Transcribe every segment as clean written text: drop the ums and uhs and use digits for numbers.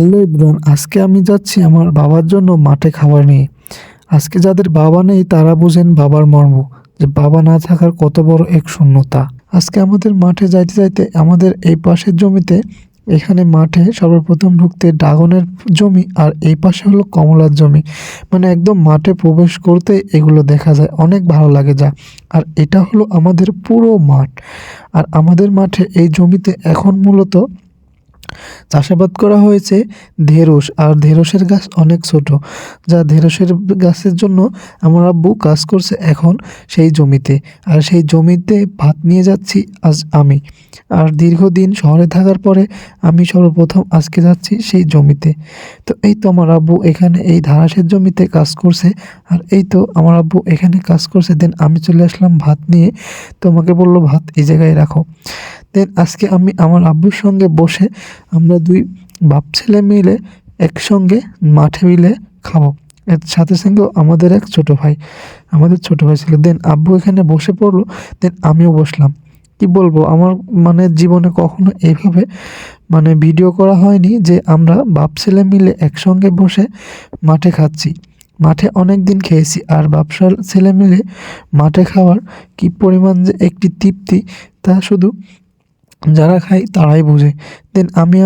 Hello everyone, আজকে আমি যাচ্ছি আমার বাবার জন্য মাঠে খাবার নিয়ে। আজকে যাদের বাবা নেই তারা বুঝেন বাবার মর্ম, যে বাবা না থাকার কত বড় এক শূন্যতা। আজকে আমাদের মাঠে যাইতে যাইতে আমাদের এই পাশের জমিতে, এখানে মাঠে সর্বপ্রথম ঢুকতে ড্রাগনের জমি আর এই পাশে হলো কমলার জমি। মানে একদম মাঠে প্রবেশ করতে এগুলো দেখা যায়, অনেক ভালো লাগে যা। আর এটা হলো আমাদের পুরো মাঠ। আর আমাদের মাঠে এই জমিতে এখন মূলত চাষাবাদ করা হয়েছে ঢেঁড়স। আর ঢেঁড়সের গাছ অনেক ছোট, যা ঢেঁড়সের গাছের জন্য আমার আব্বু কাজ করছে এখন সেই জমিতে। আর সেই জমিতে ভাত নিয়ে যাচ্ছি আজ আমি। আর দীর্ঘদিন শহরে থাকার পরে আমি সর্বপ্রথম আজকে যাচ্ছি সেই জমিতে। তো এই তো আমার আব্বু এখানে এই ধারাসের জমিতে কাজ করছে। আর এই তো আমার আব্বু এখানে কাজ করছে, দেন আমি চলে আসলাম ভাত নিয়ে। তো আমাকে বললো ভাত এই জায়গায় রাখো। দেন আজকে আমি আমার আব্বুর সঙ্গে বসে আমরা দুই বাপ ছেলে মিলে একসঙ্গে মাঠে মিলে খাবো। এর সাথে সঙ্গেও আমাদের এক ছোট ভাই, আমাদের ছোট ভাই ছিল। দেন আব্বু এখানে বসে পড়লো, দেন আমিও বসলাম। কি বলবো, আমার মানে জীবনে কখনো এইভাবে মানে ভিডিও করা হয়নি যে আমরা বাপ ছেলে মিলে একসঙ্গে বসে মাঠে খাচ্ছি। মাঠে অনেক দিন খেয়েছি, আর ছেলে মিলে মাঠে খাওয়ার কি পরিমাণ যে একটি তৃপ্তি, তা শুধু যারা খায় তারাই বোঝে। দেন আমি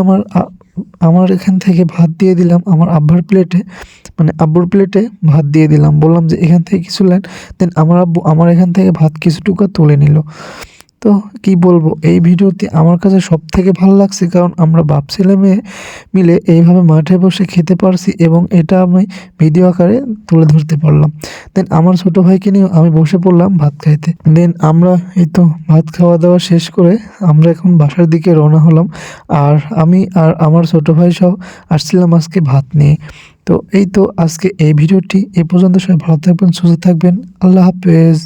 আমার এখান থেকে ভাত দিয়ে দিলাম আমার আব্বার প্লেটে, মানে আব্বুর প্লেটে ভাত দিয়ে দিলাম, বললাম যে এখান থেকে কিছু নেন। দেন আমার আব্বু আমার এখান থেকে ভাত কিছুটুকু তুলে নিল। তো কি বলবো, এই ভিডিওটি আমার কাছে সব থেকে ভালো লাগছে, কারণ আমরা বাপ ছেলে মেয়ে মিলে এইভাবে মাঠে বসে খেতে পারছি এবং এটা আমি ভিডিও আকারে তুলে ধরতে পারলাম। দেন আমার ছোট ভাইকে নিয়েও আমি বসে পড়লাম ভাত খাইতে। দেন আমরা এই তো ভাত খাওয়া দাওয়া শেষ করে আমরা এখন বাসার দিকে রওনা হলাম। আর আমি আর আমার ছোট ভাই সহ আসছিলাম আজকে ভাত নিয়ে। তো এই তো আজকে এই ভিডিওটি এ পর্যন্ত। সবাই ভালো থাকবেন, সুস্থ থাকবেন। আল্লাহ হাফেজ।